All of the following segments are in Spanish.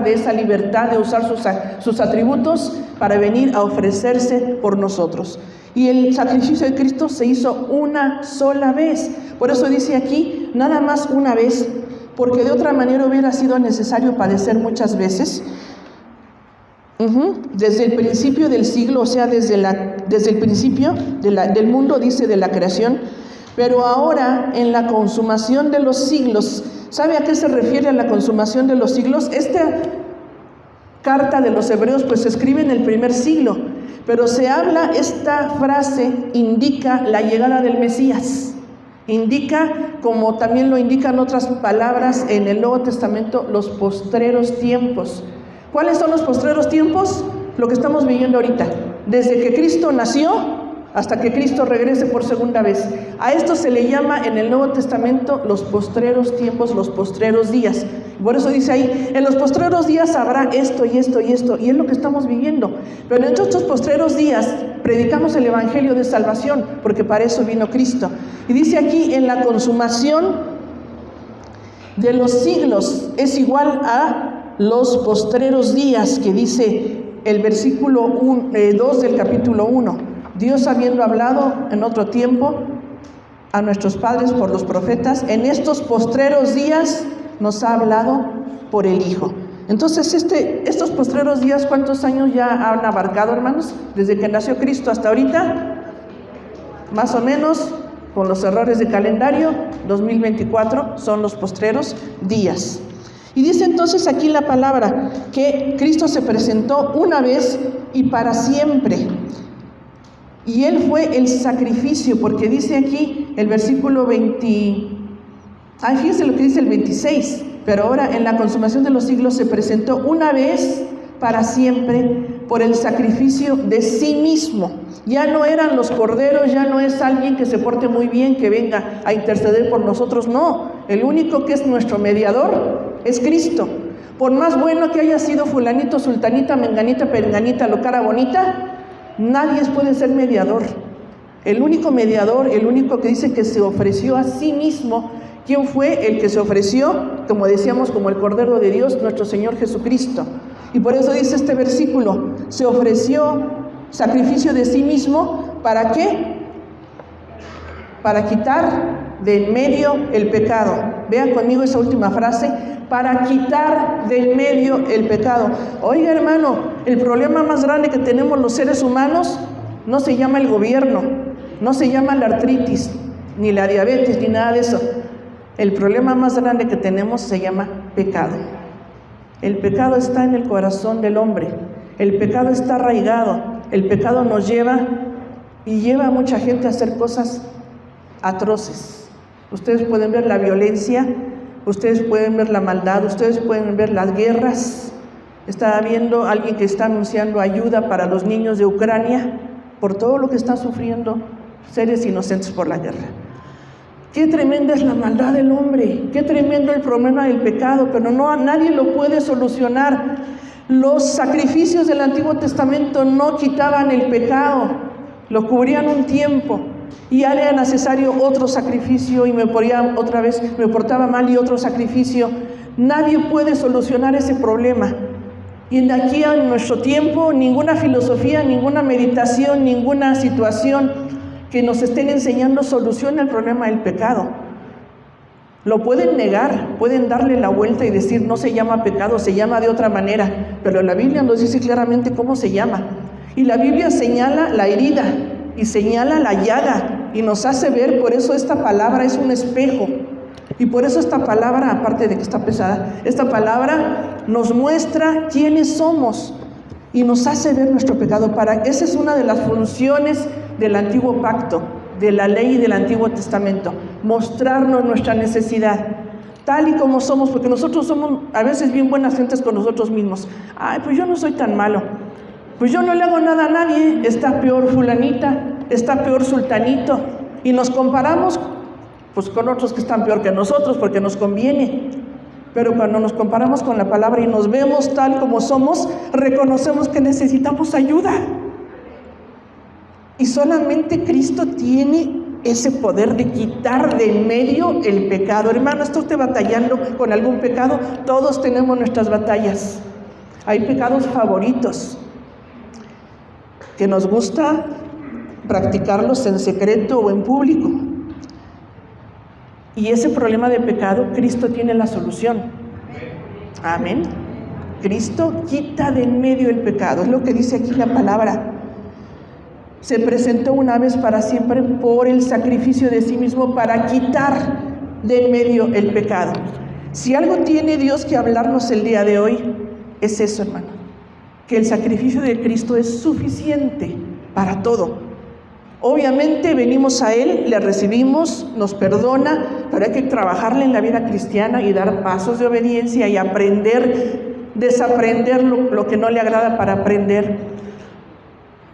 de esa libertad de usar sus atributos para venir a ofrecerse por nosotros. Y el sacrificio de Cristo se hizo una sola vez. Por eso dice aquí, nada más una vez, porque de otra manera hubiera sido necesario padecer muchas veces. Desde el principio del siglo, o sea, desde el principio del mundo, dice, de la creación. Pero ahora, en la consumación de los siglos, ¿sabe a qué se refiere a la consumación de los siglos? Esta carta de los Hebreos pues se escribe en el primer siglo, pero esta frase indica la llegada del Mesías. Indica, como también lo indican otras palabras en el Nuevo Testamento, los postreros tiempos. ¿Cuáles son los postreros tiempos? Lo que estamos viviendo ahorita, desde que Cristo nació hasta que Cristo regrese por segunda vez. A esto se le llama en el Nuevo Testamento los postreros tiempos, los postreros días. Por eso dice ahí, en los postreros días habrá esto y esto y esto, y es lo que estamos viviendo. Pero en estos postreros días predicamos el Evangelio de salvación, porque para eso vino Cristo. Y dice aquí, en la consumación de los siglos es igual a los postreros días, que dice el versículo 2 del capítulo 1. Dios, habiendo hablado en otro tiempo a nuestros padres por los profetas, en estos postreros días nos ha hablado por el Hijo. Entonces, estos postreros días, ¿cuántos años ya han abarcado, hermanos? Desde que nació Cristo hasta ahorita, más o menos, con los errores de calendario, 2024 son los postreros días. Y dice entonces aquí la palabra que Cristo se presentó una vez y para siempre. Y Él fue el sacrificio, porque dice aquí el versículo 20, fíjense lo que dice el 26, pero ahora en la consumación de los siglos se presentó una vez para siempre por el sacrificio de sí mismo. Ya no eran los corderos, ya no es alguien que se porte muy bien, que venga a interceder por nosotros, no. El único que es nuestro mediador es Cristo. Por más bueno que haya sido fulanito, sultanita, menganita, perenganita, lo cara bonita, nadie puede ser mediador. El único mediador, el único que dice que se ofreció a sí mismo, ¿quién fue el que se ofreció? Como decíamos, como el Cordero de Dios, nuestro Señor Jesucristo. Y por eso dice este versículo, se ofreció sacrificio de sí mismo, ¿para qué? Para quitar de en medio el pecado. Vean conmigo esa última frase, para quitar de en medio el pecado. Oiga, hermano, el problema más grande que tenemos los seres humanos no se llama el gobierno, no se llama la artritis, ni la diabetes, ni nada de eso. El problema más grande que tenemos se llama pecado. El pecado está en el corazón del hombre, el pecado está arraigado, el pecado nos lleva y lleva a mucha gente a hacer cosas atroces. Ustedes pueden ver la violencia, ustedes pueden ver la maldad, ustedes pueden ver las guerras. Estaba viendo a alguien que está anunciando ayuda para los niños de Ucrania por todo lo que están sufriendo seres inocentes por la guerra. Qué tremenda es la maldad del hombre, qué tremendo el problema del pecado, pero nadie lo puede solucionar. Los sacrificios del Antiguo Testamento no quitaban el pecado, lo cubrían un tiempo y ya era necesario otro sacrificio y me portaba mal y otro sacrificio. Nadie puede solucionar ese problema. Y de aquí a nuestro tiempo, ninguna filosofía, ninguna meditación, ninguna situación que nos estén enseñando soluciona el problema del pecado. Lo pueden negar, pueden darle la vuelta y decir no se llama pecado, se llama de otra manera, pero la Biblia nos dice claramente cómo se llama. Y la Biblia señala la herida y señala la llaga y nos hace ver, por eso esta palabra es un espejo. Y por eso esta palabra, aparte de que está pesada, esta palabra nos muestra quiénes somos y nos hace ver nuestro pecado. Esa es una de las funciones del antiguo pacto, de la ley y del Antiguo Testamento, mostrarnos nuestra necesidad, tal y como somos, porque nosotros somos a veces bien buenas gentes con nosotros mismos. Ay, pues yo no soy tan malo, pues yo no le hago nada a nadie, está peor fulanita, está peor sultanito, y nos comparamos pues con otros que están peor que nosotros, porque nos conviene. Pero cuando nos comparamos con la palabra y nos vemos tal como somos, reconocemos que necesitamos ayuda. Y solamente Cristo tiene ese poder de quitar de en medio el pecado. Hermano, ¿está usted batallando con algún pecado? Todos tenemos nuestras batallas. Hay pecados favoritos que nos gusta practicarlos en secreto o en público. Y ese problema de pecado, Cristo tiene la solución. Amén. Cristo quita de en medio el pecado. Es lo que dice aquí la palabra. Se presentó una vez para siempre por el sacrificio de sí mismo para quitar de en medio el pecado. Si algo tiene Dios que hablarnos el día de hoy, es eso, hermano. Que el sacrificio de Cristo es suficiente para todo. Obviamente venimos a Él, le recibimos, nos perdona, pero hay que trabajarle en la vida cristiana y dar pasos de obediencia y aprender, desaprender lo que no le agrada para aprender.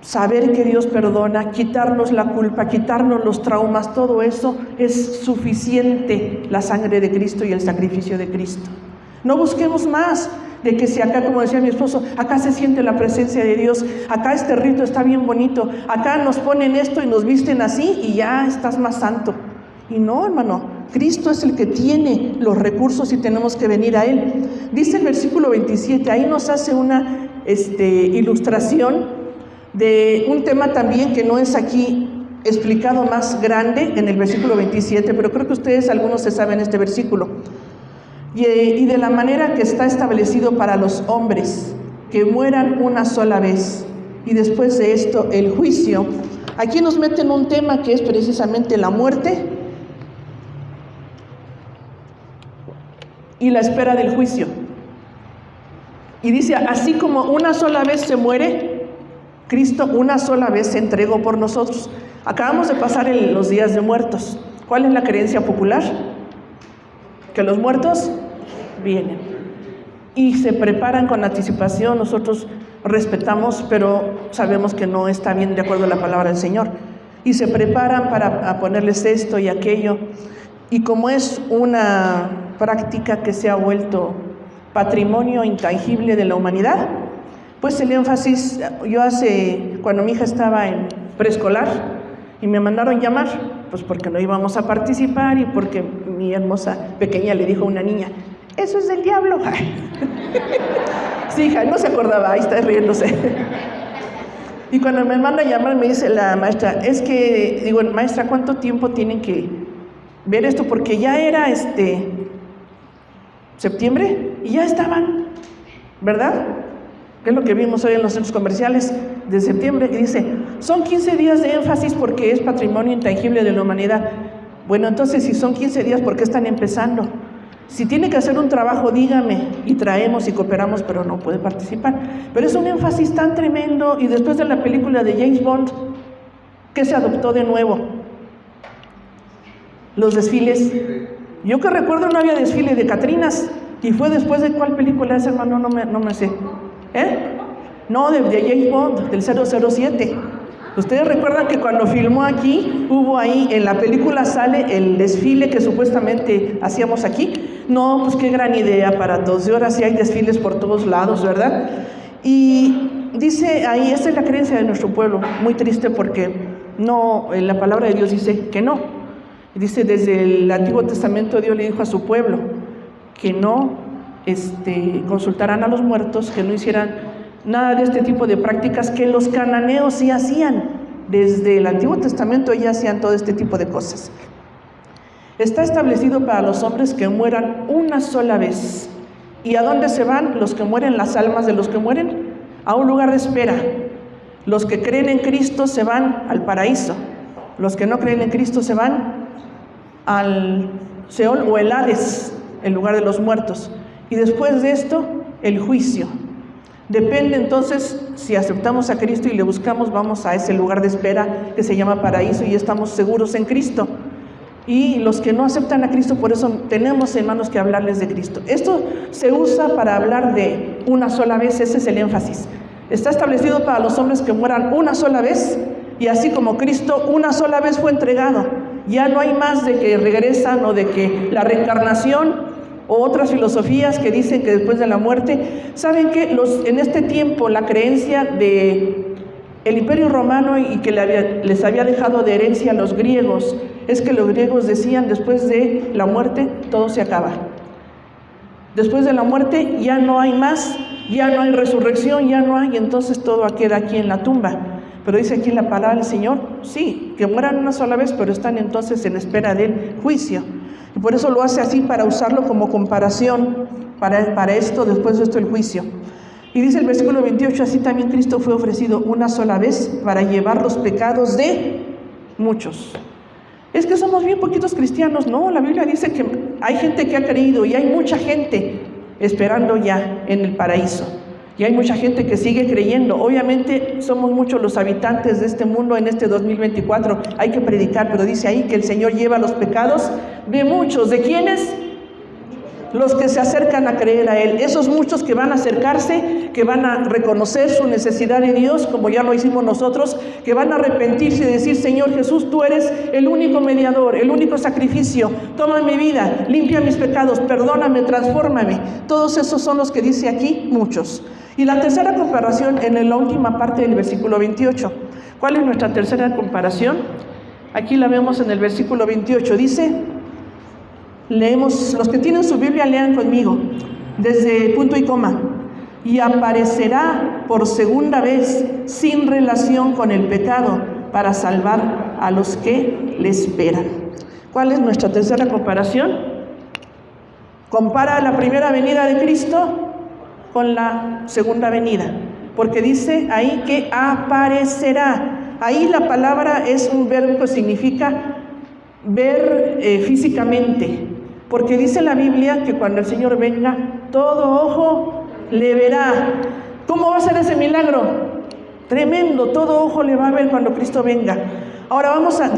Saber que Dios perdona, quitarnos la culpa, quitarnos los traumas, todo eso es suficiente, la sangre de Cristo y el sacrificio de Cristo. No busquemos más de que si acá, como decía mi esposo, acá se siente la presencia de Dios, acá este rito está bien bonito, acá nos ponen esto y nos visten así y ya estás más santo. Y no, hermano, Cristo es el que tiene los recursos y tenemos que venir a Él. Dice el versículo 27, ahí nos hace una ilustración de un tema también que no es aquí explicado más grande en el versículo 27, pero creo que ustedes algunos se saben este versículo. Y de la manera que está establecido para los hombres, que mueran una sola vez, y después de esto el juicio. Aquí nos meten un tema que es precisamente la muerte y la espera del juicio. Y dice, así como una sola vez se muere, Cristo una sola vez se entregó por nosotros. Acabamos de pasar los días de muertos. ¿Cuál es la creencia popular? Que los muertos vienen y se preparan con anticipación. Nosotros respetamos, pero sabemos que no está bien de acuerdo a la palabra del Señor. Y se preparan para ponerles esto y aquello. Y como es una práctica que se ha vuelto patrimonio intangible de la humanidad, pues el énfasis, cuando mi hija estaba en preescolar y me mandaron llamar, pues porque no íbamos a participar y porque mi hermosa pequeña le dijo a una niña, eso es del diablo. Sí, hija, no se acordaba, ahí está riéndose. Y cuando me manda a llamar me dice la maestra, digo, maestra, ¿cuánto tiempo tienen que ver esto? Porque ya era septiembre y ya estaban, ¿verdad? Que es lo que vimos hoy en los centros comerciales de septiembre, y dice, son 15 días de énfasis porque es patrimonio intangible de la humanidad. Bueno, entonces si son 15 días, ¿por qué están empezando? Si tiene que hacer un trabajo, dígame, y traemos y cooperamos, pero no puede participar. Pero es un énfasis tan tremendo, y después de la película de James Bond, ¿qué se adoptó de nuevo? Los desfiles. Yo que recuerdo no había desfile de Catrinas, y fue después de ¿cuál película es, hermano? No me sé. No, de James Bond, del 007. Ustedes recuerdan que cuando filmó aquí, hubo ahí, en la película sale el desfile que supuestamente hacíamos aquí. No, pues qué gran idea para todos. Y ahora sí hay desfiles por todos lados, ¿verdad? Y dice ahí, esta es la creencia de nuestro pueblo, muy triste porque no, la palabra de Dios dice que no. Dice, desde el Antiguo Testamento Dios le dijo a su pueblo que no consultaran a los muertos, que no hicieran nada de este tipo de prácticas que los cananeos sí hacían. Desde el Antiguo Testamento ya hacían todo este tipo de cosas. Está establecido para los hombres que mueran una sola vez. ¿Y a dónde se van los que mueren, las almas de los que mueren? A un lugar de espera. Los que creen en Cristo se van al paraíso. Los que no creen en Cristo se van al Seol o el Hades, el lugar de los muertos. Y después de esto, el juicio. Depende entonces, si aceptamos a Cristo y le buscamos, vamos a ese lugar de espera que se llama paraíso y estamos seguros en Cristo. Y los que no aceptan a Cristo, por eso tenemos, hermanos, que hablarles de Cristo. Esto se usa para hablar de una sola vez, ese es el énfasis. Está establecido para los hombres que mueran una sola vez, y así como Cristo una sola vez fue entregado, ya no hay más de que regresan o de que la reencarnación o otras filosofías que dicen que después de la muerte. ¿Saben qué? En este tiempo la creencia de el Imperio Romano y que les había dejado de herencia a los griegos es que los griegos decían, después de la muerte todo se acaba. Después de la muerte ya no hay más ya no hay resurrección, ya no hay, entonces todo queda aquí en la tumba. Pero dice aquí la palabra del Señor, sí, que mueran una sola vez, pero están entonces en espera del juicio. Y por eso lo hace así, para usarlo como comparación para esto, después de esto el juicio. Y dice el versículo 28, así también Cristo fue ofrecido una sola vez para llevar los pecados de muchos. Es que somos bien poquitos cristianos. No, la Biblia dice que hay gente que ha creído y hay mucha gente esperando ya en el paraíso. Y hay mucha gente que sigue creyendo. Obviamente somos muchos los habitantes de este mundo en este 2024. Hay que predicar, pero dice ahí que el Señor lleva los pecados de muchos. ¿De quiénes? Los que se acercan a creer a Él. Esos muchos que van a acercarse, que van a reconocer su necesidad de Dios, como ya lo hicimos nosotros, que van a arrepentirse y decir, Señor Jesús, tú eres el único mediador, el único sacrificio. Toma mi vida, limpia mis pecados, perdóname, transfórmame. Todos esos son los que dice aquí, muchos. Y la tercera comparación en la última parte del versículo 28. ¿Cuál es nuestra tercera comparación? Aquí la vemos en el versículo 28. Dice, leemos, los que tienen su Biblia lean conmigo, desde punto y coma. Y aparecerá por segunda vez sin relación con el pecado para salvar a los que le esperan. ¿Cuál es nuestra tercera comparación? Compara la primera venida de Cristo con la segunda venida, porque dice ahí que aparecerá. Ahí la palabra es un verbo que significa ver físicamente, porque dice la Biblia que cuando el Señor venga, todo ojo le verá. ¿Cómo va a ser ese milagro? Tremendo, todo ojo le va a ver cuando Cristo venga. Ahora vamos a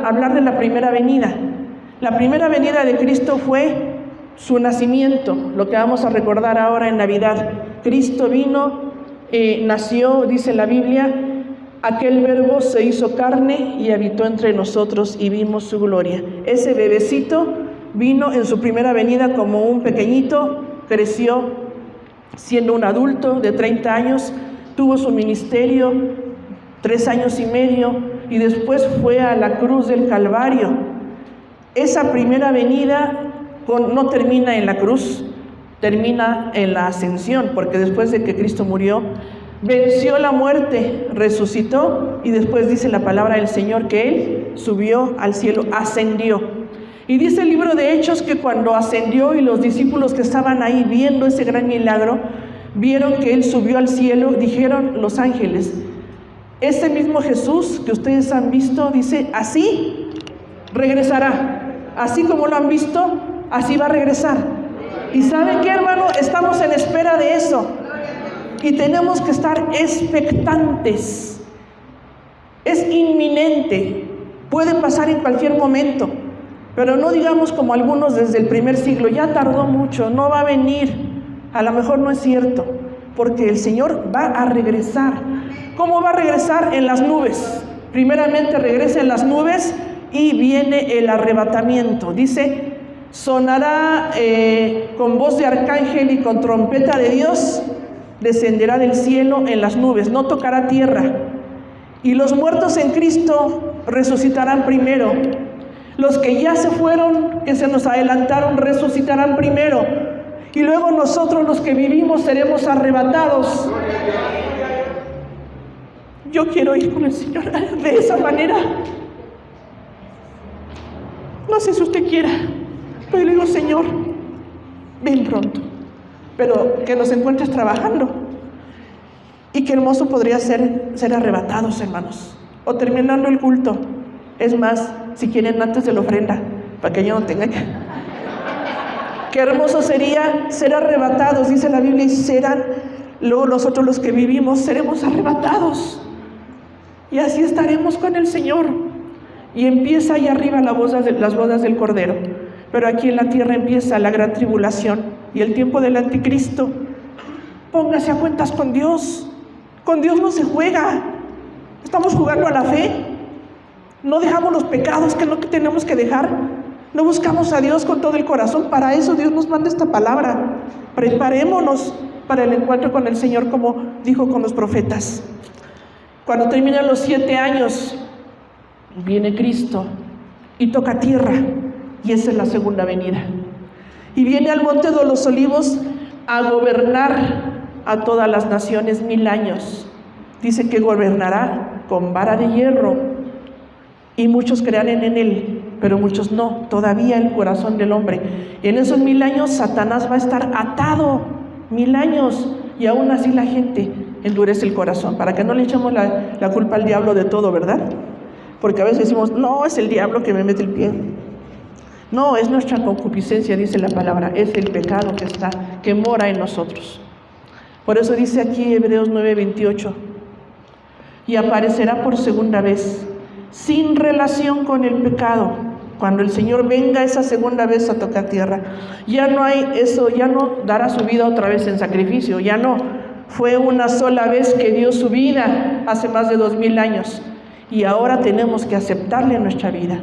hablar de la primera venida. La primera venida de Cristo fue su nacimiento, lo que vamos a recordar ahora en Navidad. Cristo vino, nació, dice la Biblia, aquel verbo se hizo carne y habitó entre nosotros y vimos su gloria. Ese bebecito vino en su primera venida como un pequeñito, creció siendo un adulto de 30 años, tuvo su ministerio 3 años y medio y después fue a la cruz del Calvario. Esa primera venida no termina en la cruz, termina en la ascensión, porque después de que Cristo murió, venció la muerte, resucitó y después dice la palabra del Señor que Él subió al cielo, ascendió. Y dice el libro de Hechos que cuando ascendió y los discípulos que estaban ahí viendo ese gran milagro, vieron que Él subió al cielo, dijeron los ángeles, ese mismo Jesús que ustedes han visto, dice, así regresará, así como lo han visto, así va a regresar. ¿Y saben qué, hermano? Estamos en espera de eso. Y tenemos que estar expectantes. Es inminente. Puede pasar en cualquier momento. Pero no digamos como algunos desde el primer siglo, ya tardó mucho, no va a venir. A lo mejor no es cierto, porque el Señor va a regresar. ¿Cómo va a regresar? En las nubes. Primeramente regresa en las nubes y viene el arrebatamiento. Dice, sonará con voz de arcángel y con trompeta de Dios, descenderá del cielo en las nubes, no tocará tierra. Y los muertos en Cristo resucitarán primero. Los que ya se fueron, que se nos adelantaron, resucitarán primero. Y luego nosotros los que vivimos seremos arrebatados. Yo quiero ir con el Señor de esa manera. No sé si usted quiera, pero le digo, Señor, ven pronto. Pero que nos encuentres trabajando. Y qué hermoso podría ser arrebatados, hermanos. O terminando el culto. Es más, si quieren antes de la ofrenda, para que yo no tenga que... Qué hermoso sería ser arrebatados, dice la Biblia, y serán, luego nosotros los que vivimos seremos arrebatados. Y así estaremos con el Señor. Y empieza ahí arriba las bodas del Cordero. Pero aquí en la tierra empieza la gran tribulación y el tiempo del anticristo. Póngase a cuentas con Dios. Con Dios no se juega. Estamos jugando a la fe. No dejamos los pecados, que es lo que tenemos que dejar. No buscamos a Dios con todo el corazón. Para eso Dios nos manda esta palabra. Preparémonos para el encuentro con el Señor, como dijo con los profetas. Cuando terminan los 7 años, viene Cristo y toca tierra. Y esa es la segunda venida. Y viene al monte de los olivos a gobernar a todas las naciones 1000 años. Dice que gobernará con vara de hierro, y muchos creerán en él, pero muchos no. Todavía el corazón del hombre. Y en esos 1000 años Satanás va a estar atado 1000 años, y aún así la gente endurece el corazón. Para que no le echemos la culpa al diablo de todo, ¿verdad? Porque a veces decimos, no, es el diablo que me mete el pie. No, es nuestra concupiscencia, dice la palabra, es el pecado que mora en nosotros. Por eso dice aquí Hebreos 9:28, y aparecerá por segunda vez, sin relación con el pecado. Cuando el Señor venga esa segunda vez a tocar tierra, ya no hay eso, ya no dará su vida otra vez en sacrificio, ya no. Fue una sola vez que dio su vida hace más de 2000 años, y ahora tenemos que aceptarle en nuestra vida.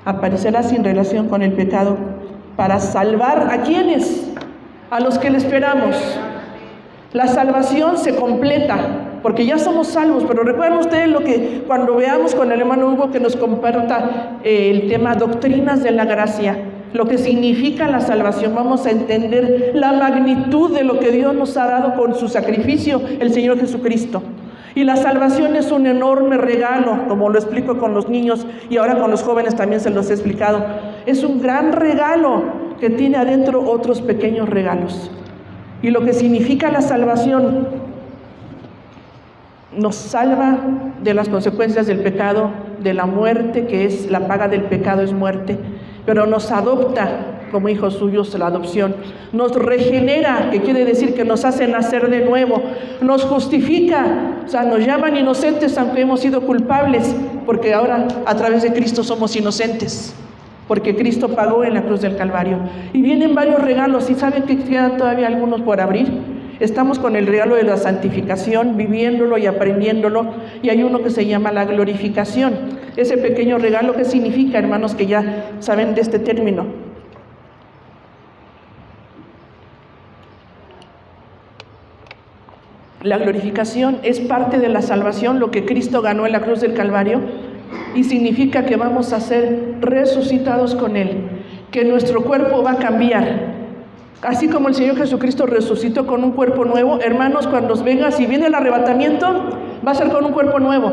Aparecerá sin relación con el pecado para salvar ¿a quiénes? A los que le esperamos. La salvación se completa porque ya somos salvos, pero recuerden ustedes lo que cuando veamos con el hermano Hugo que nos comparta el tema doctrinas de la gracia, lo que significa la salvación, vamos a entender la magnitud de lo que Dios nos ha dado con su sacrificio, el Señor Jesucristo. Y la salvación es un enorme regalo, como lo explico con los niños y ahora con los jóvenes también se los he explicado. Es un gran regalo que tiene adentro otros pequeños regalos. Y lo que significa la salvación, nos salva de las consecuencias del pecado, de la muerte, que es la paga del pecado es muerte, pero nos adopta como hijos suyos, la adopción, nos regenera, que quiere decir que nos hace nacer de nuevo, nos justifica, o sea, nos llaman inocentes aunque hemos sido culpables, porque ahora a través de Cristo somos inocentes, porque Cristo pagó en la cruz del Calvario. Y vienen varios regalos, y saben que quedan todavía algunos por abrir. Estamos con el regalo de la santificación, viviéndolo y aprendiéndolo, y hay uno que se llama la glorificación. Ese pequeño regalo, ¿qué significa, hermanos, que ya saben de este término? La glorificación es parte de la salvación, lo que Cristo ganó en la cruz del Calvario, y significa que vamos a ser resucitados con Él, que nuestro cuerpo va a cambiar. Así como el Señor Jesucristo resucitó con un cuerpo nuevo, hermanos, cuando venga, si viene el arrebatamiento, va a ser con un cuerpo nuevo.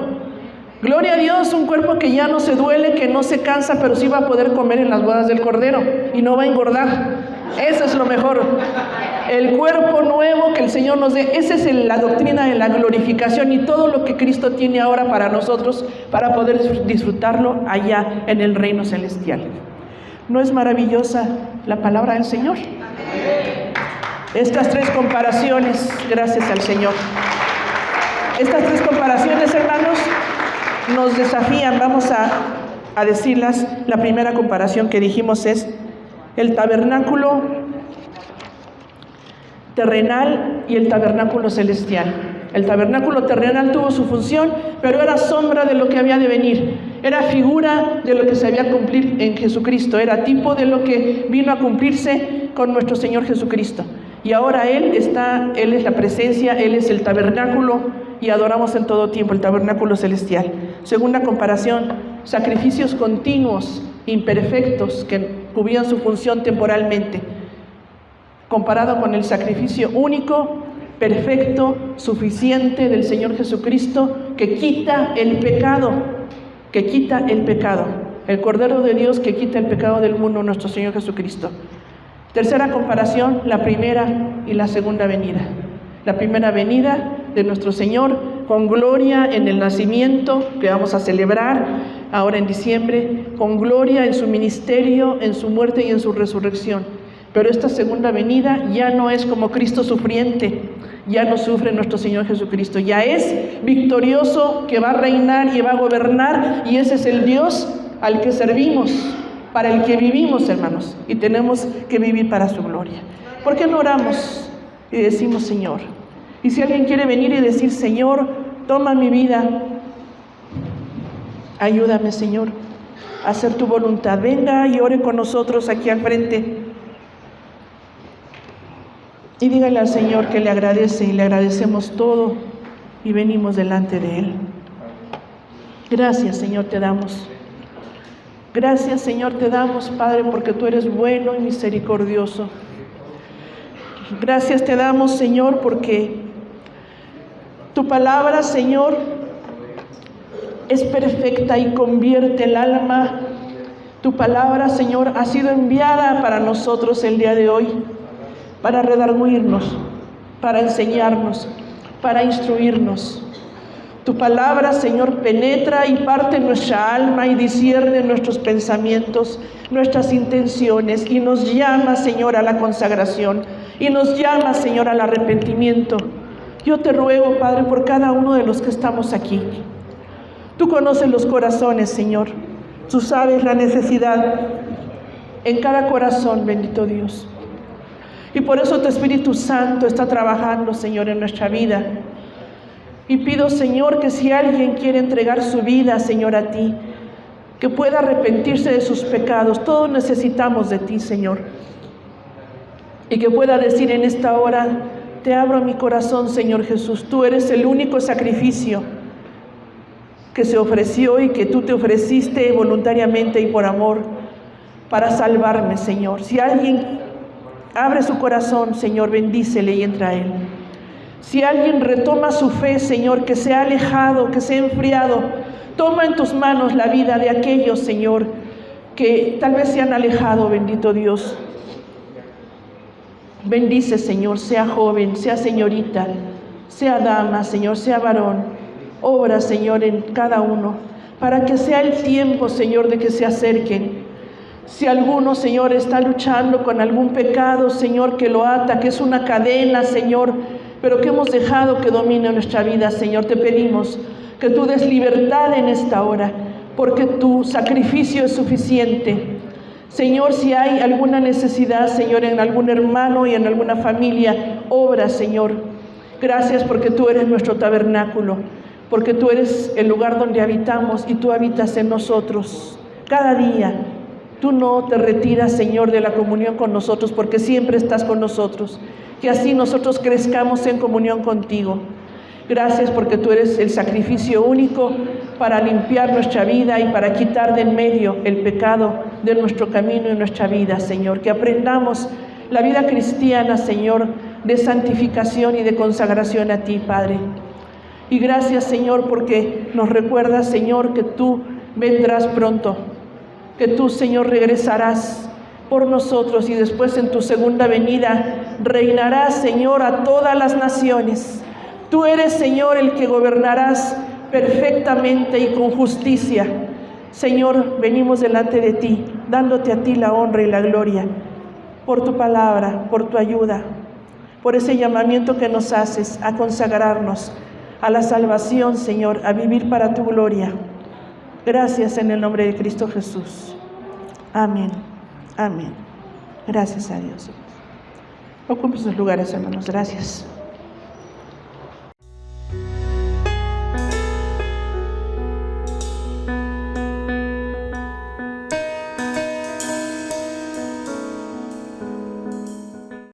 Gloria a Dios, un cuerpo que ya no se duele, que no se cansa, pero sí va a poder comer en las bodas del Cordero y no va a engordar. Eso es lo mejor. El cuerpo nuevo que el Señor nos dé, esa es la doctrina de la glorificación y todo lo que Cristo tiene ahora para nosotros, para poder disfrutarlo allá en el reino celestial. ¿No es maravillosa la palabra del Señor? Estas tres comparaciones, gracias al Señor. Estas tres comparaciones, hermanos, nos desafían. Vamos a decirlas. La primera comparación que dijimos es el tabernáculo terrenal y el tabernáculo celestial. El tabernáculo terrenal tuvo su función, pero era sombra de lo que había de venir. Era figura de lo que se había de cumplir en Jesucristo. Era tipo de lo que vino a cumplirse con nuestro Señor Jesucristo. Y ahora Él es la presencia, Él es el tabernáculo y adoramos en todo tiempo el tabernáculo celestial. Segunda comparación, sacrificios continuos, imperfectos, que cubrían su función temporalmente, comparado con el sacrificio único, perfecto, suficiente del Señor Jesucristo, que quita el pecado, el Cordero de Dios que quita el pecado del mundo, nuestro Señor Jesucristo. Tercera comparación, la primera y la segunda venida. La primera venida de nuestro Señor con gloria en el nacimiento que vamos a celebrar ahora en diciembre, con gloria en su ministerio, en su muerte y en su resurrección. Pero esta segunda venida ya no es como Cristo sufriente, ya no sufre nuestro Señor Jesucristo, ya es victorioso, que va a reinar y va a gobernar, y ese es el Dios al que servimos, para el que vivimos, hermanos, y tenemos que vivir para su gloria. ¿Por qué no oramos y decimos Señor? Y si alguien quiere venir y decir Señor, toma mi vida, ayúdame Señor a hacer tu voluntad, venga y ore con nosotros aquí al frente. Y dígale al Señor que le agradece y le agradecemos todo y venimos delante de Él. Gracias, Señor, te damos. Gracias, Señor, te damos, Padre, porque tú eres bueno y misericordioso. Gracias te damos, Señor, porque tu palabra, Señor, es perfecta y convierte el alma. Tu palabra, Señor, ha sido enviada para nosotros el día de hoy, para redarguirnos, para enseñarnos, para instruirnos. Tu palabra, Señor, penetra y parte nuestra alma y discierne nuestros pensamientos, nuestras intenciones, y nos llama, Señor, a la consagración, y nos llama, Señor, al arrepentimiento. Yo te ruego, Padre, por cada uno de los que estamos aquí. Tú conoces los corazones, Señor. Tú sabes la necesidad en cada corazón, bendito Dios. Y por eso tu Espíritu Santo está trabajando, Señor, en nuestra vida. Y pido, Señor, que si alguien quiere entregar su vida, Señor, a ti, que pueda arrepentirse de sus pecados. Todos necesitamos de ti, Señor. Y que pueda decir en esta hora: te abro mi corazón, Señor Jesús. Tú eres el único sacrificio que se ofreció y que tú te ofreciste voluntariamente y por amor para salvarme, Señor. Si alguien abre su corazón, Señor, bendícele y entra a él. Si alguien retoma su fe, Señor, que se ha alejado, que se ha enfriado, toma en tus manos la vida de aquellos, Señor, que tal vez se han alejado, bendito Dios. Bendice, Señor, sea joven, sea señorita, sea dama, Señor, sea varón. Obra, Señor, en cada uno, para que sea el tiempo, Señor, de que se acerquen. Si alguno, Señor, está luchando con algún pecado, Señor, que lo ata, que es una cadena, Señor, pero que hemos dejado que domine nuestra vida, Señor, te pedimos que tú des libertad en esta hora, porque tu sacrificio es suficiente. Señor, si hay alguna necesidad, Señor, en algún hermano y en alguna familia, obra, Señor. Gracias porque tú eres nuestro tabernáculo, porque tú eres el lugar donde habitamos y tú habitas en nosotros cada día. Tú no te retiras, Señor, de la comunión con nosotros, porque siempre estás con nosotros. Que así nosotros crezcamos en comunión contigo. Gracias porque tú eres el sacrificio único para limpiar nuestra vida y para quitar de en medio el pecado de nuestro camino y nuestra vida, Señor. Que aprendamos la vida cristiana, Señor, de santificación y de consagración a ti, Padre. Y gracias, Señor, porque nos recuerdas, Señor, que tú vendrás pronto, que tú, Señor, regresarás por nosotros y después en tu segunda venida reinarás, Señor, a todas las naciones. Tú eres, Señor, el que gobernarás perfectamente y con justicia. Señor, venimos delante de ti, dándote a ti la honra y la gloria por tu palabra, por tu ayuda, por ese llamamiento que nos haces a consagrarnos a la salvación, Señor, a vivir para tu gloria. Gracias en el nombre de Cristo Jesús. Amén. Amén. Gracias a Dios. Ocupen sus lugares, hermanos. Gracias.